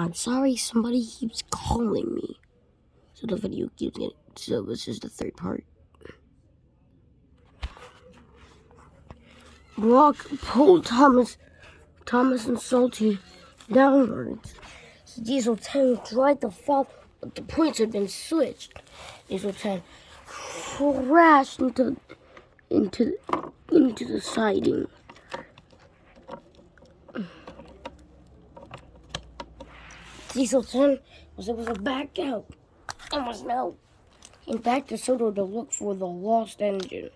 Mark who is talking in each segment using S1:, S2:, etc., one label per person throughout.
S1: god, sorry, somebody keeps calling me. So the video keeps getting, so this is the third part. Brock pulled Thomas and Salty downwards. So Diesel 10 tried to fall, but the points had been switched. Diesel 10 crashed into the siding. Diesel 10 was able to back out and was now back to Soto to look for the lost engine.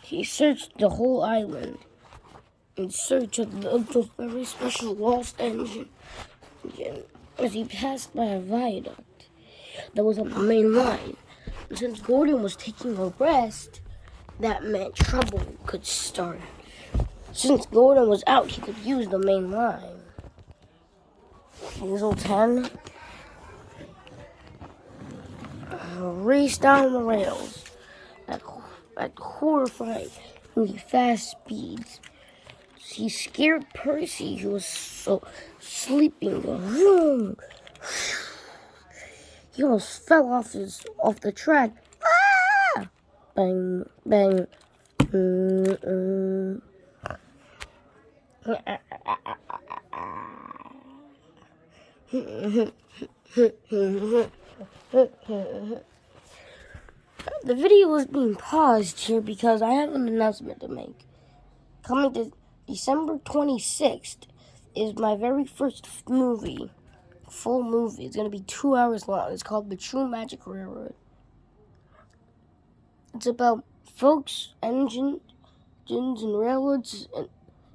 S1: He searched the whole island in search of the very special lost engine as he passed by a viaduct that was on the main line. And since Gordon was taking a rest, that meant trouble could start. Since Gordon was out, he could use the main line. Diesel 10 raced down the rails at horrifying fast speeds. He scared Percy, who was so sleeping. He almost fell off the track. Ah! Bang, bang. The video is being paused here because I have an announcement to make. Coming to December 26th is my very first movie, full movie. It's going to be 2 hours long. It's called The True Magic Railroad. It's about folks, engines, and railroads. And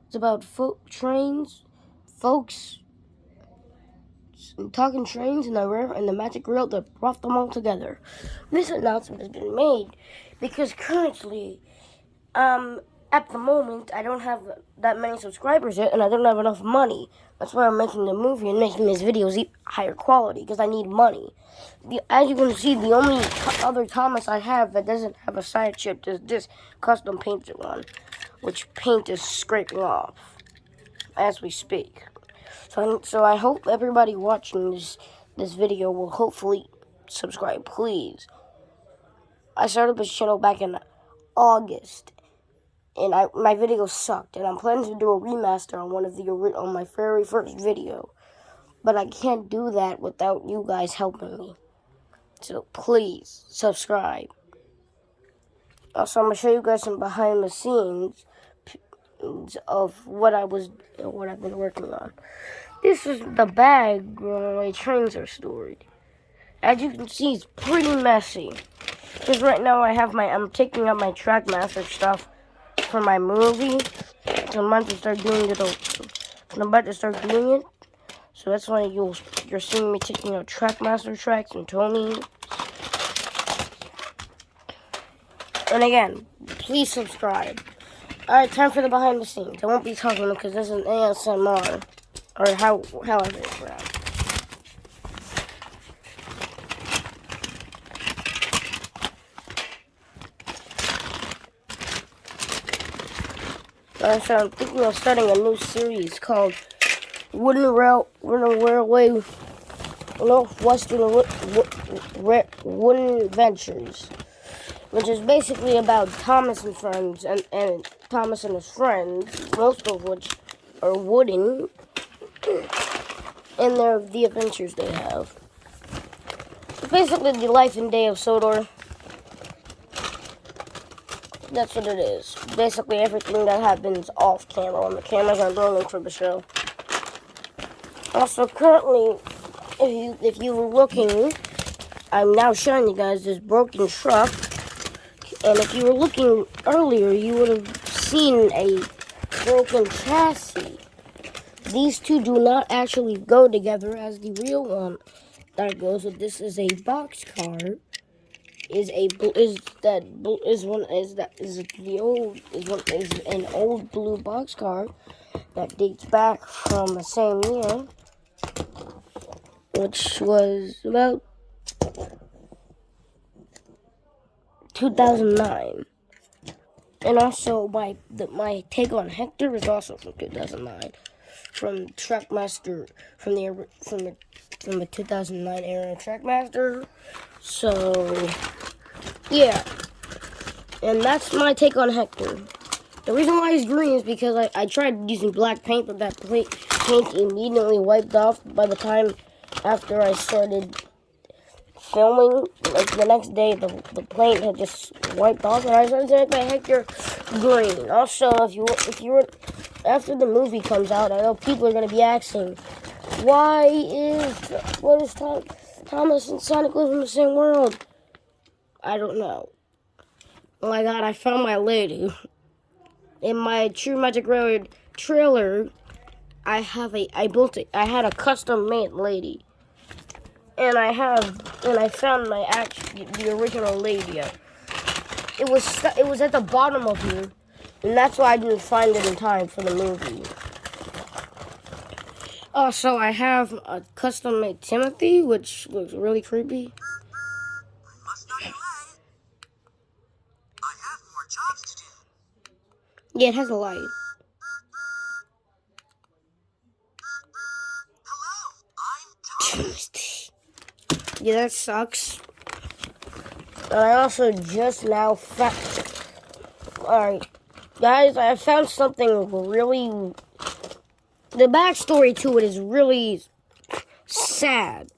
S1: it's about trains, folks, and talking trains and the magic rail that brought them all together. This announcement has been made because currently, at the moment, I don't have that many subscribers yet, and I don't have enough money. That's why I'm making the movie and making these videos higher quality, because I need money. As you can see, the only other Thomas I have that doesn't have a side chip is this custom painted one, which paint is scraping off as we speak. So I hope everybody watching this video will hopefully subscribe, please. I started this channel back in August, and my video sucked, and I'm planning to do a remaster on my very first video, but I can't do that without you guys helping me. So please subscribe. Also, I'm gonna show you guys some behind the scenes of what I've been working on. This is the bag where my trains are stored. As you can see, it's pretty messy. Because right now I'm taking out my Trackmaster stuff for my movie. So I'm about to start doing it. So that's why you're seeing me taking out Trackmaster tracks and Tony. And again, please subscribe. Alright, time for the behind the scenes. I won't be talking because this is an ASMR. Or however it's around. So I'm thinking of starting a new series called Railway Northwestern Wooden Adventures, which is basically about Thomas and friends and Thomas and his friends, most of which are wooden, and the adventures they have. It's basically the life and day of Sodor. That's what it is. Basically everything that happens off camera when the cameras aren't rolling for the show. Also, currently, if you were looking, I'm now showing you guys this broken truck. And if you were looking earlier, you would have seen a broken chassis. These two do not actually go together as the real one that goes. So this is a boxcar. Is an old blue boxcar that dates back from the same year, which was about 2009. And also my take on Hector is also from 2009. from Trackmaster, from the 2009 era Trackmaster. So yeah, and that's my take on Hector. The reason why he's green is because I tried using black paint, but that paint immediately wiped off by the time after I started filming. Like the next day, the paint had just wiped off, and I started to make my Hector green. Also, if you were after the movie comes out, I know people are gonna be asking, what is Thomas and Sonic live in the same world? I don't know. Oh my god, I found my lady. In my True Magic Railroad trailer, I had a custom made lady. And I found the original lady. It was at the bottom of here, and that's why I didn't find it in time for the movie. Also, I have a custom made Timothy, which looks really creepy. Yeah, it has a light. Yeah, that sucks. And I also just now found... Alright, guys, I found something really... The backstory to it is really sad.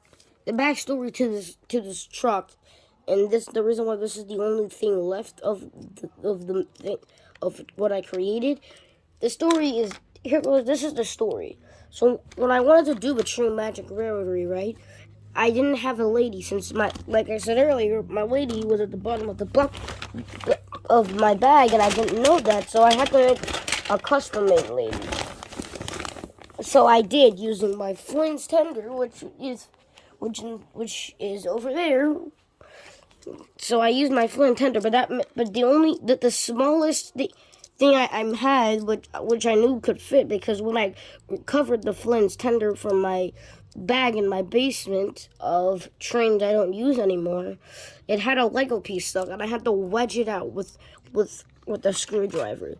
S1: The backstory to this truck, and the reason why this is the only thing left of what I created. The story is this is the story. So when I wanted to do a True Magic Railroad, right, I didn't have a lady since like I said earlier, my lady was at the bottom of the bucket of my bag, and I didn't know that, so I had to make a custom made lady. So I did, using my Flynn's tender, which is over there. So I used my Flynn tender, but the smallest thing I had, which I knew could fit, because when I recovered the Flynn's tender from my bag in my basement of trains I don't use anymore, it had a Lego piece stuck, and I had to wedge it out with a screwdriver.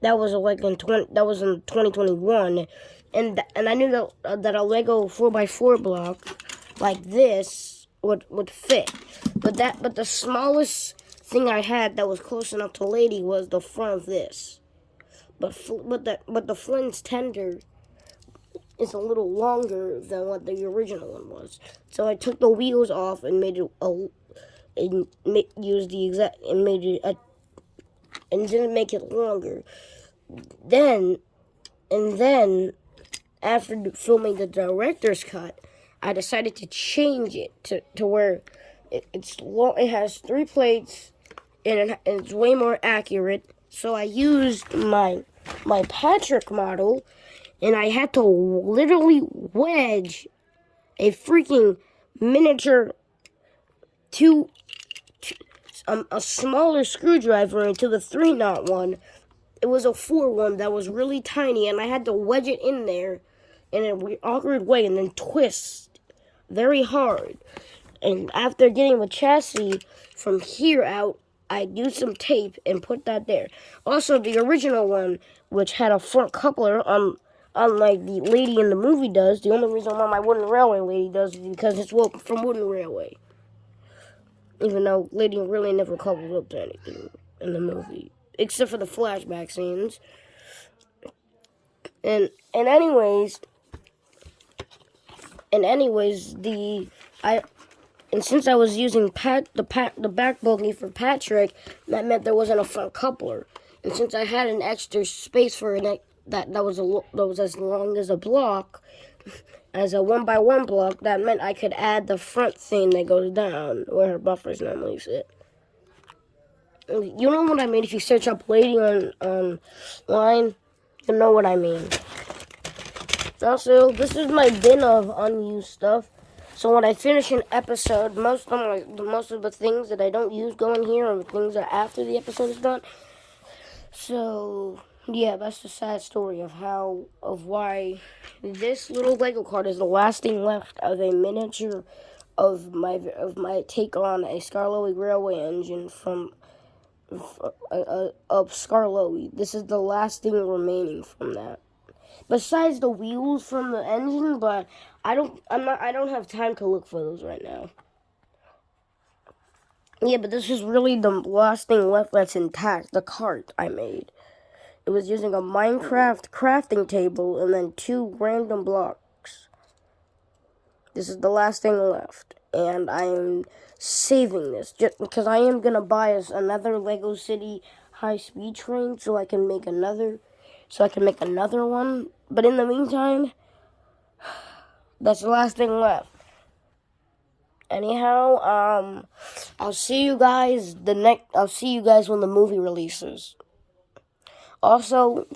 S1: That was in 2021, and I knew that a Lego 4x4 block like this would fit, but the smallest thing I had that was close enough to lady was the front of this, but the Flynn's tender is a little longer than what the original one was, so I took the wheels off and made it and didn't make it longer. Then after filming the director's cut, I decided to change it to where it's long. It has 3 plates, and it's way more accurate. So I used my Patrick model, and I had to literally wedge a freaking miniature a smaller screwdriver into the 3-knot one. It was a 4 one that was really tiny, and I had to wedge it in there in an awkward way and then twist very hard. And after getting the chassis from here out, I used some tape and put that there. Also, the original one, which had a front coupler, unlike the lady in the movie does, the only reason why my Wooden Railway lady does is because it's from Wooden Railway. Even though lady really never coupled up to anything in the movie, except for the flashback scenes. And anyways, since I was using the back buggy for Patrick, that meant there wasn't a front coupler. And since I had an extra space for it that was as long as a block, as a 1x1 block, that meant I could add the front thing that goes down where her buffers normally sit. You know what I mean? If you search up lady online, you know what I mean. Also, this is my bin of unused stuff. So when I finish an episode, most of the things that I don't use go in here, and the things that are after the episode is done. So yeah, that's the sad story of why this little Lego card is the last thing left of a miniature of my take on a Skarloey Railway engine from of Skarloey. This is the last thing remaining from that. besides the wheels from the engine, but I don't have time to look for those right now. Yeah, but this is really the last thing left that's intact, the cart I made. It was using a Minecraft crafting table and then 2 random blocks. This is the last thing left, and I'm saving this just because I am gonna buy us another Lego City high-speed train so I can make another one. But in the meantime, that's the last thing left. Anyhow, I'll see you guys when the movie releases. Also,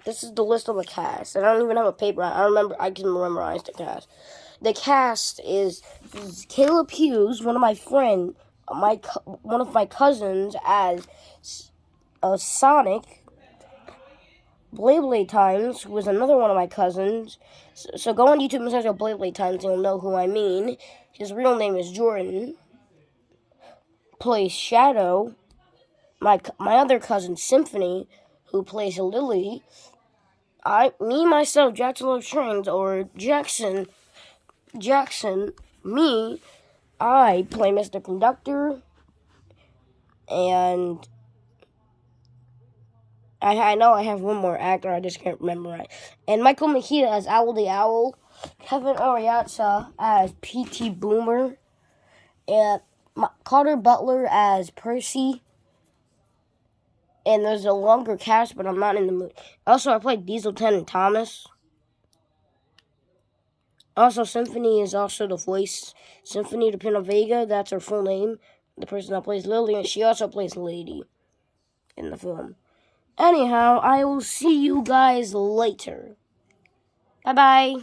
S1: this is the list of the cast, and I don't even have a paper. I can memorize the cast. The cast is Caleb Hughes, one of my cousins as Sonic. Blade Times, who is another one of my cousins. So go on YouTube and search out Blade Times, and you'll know who I mean. His real name is Jordan. Plays Shadow. My other cousin Symphony, who plays Lily. Myself, Jackson Loves Trains, or Jackson, I play Mr. Conductor, and I know I have one more actor, I just can't remember right. And Michael Mahita as Owl the Owl, Kevin Ariatza as P.T. Boomer, and Carter Butler as Percy. And there's a longer cast, but I'm not in the mood. Also, I played Diesel 10 and Thomas. Also, Symphony is also the voice. Symphony de Pina Vega, that's her full name. The person that plays Lily, and she also plays Lady in the film. Anyhow, I will see you guys later. Bye-bye.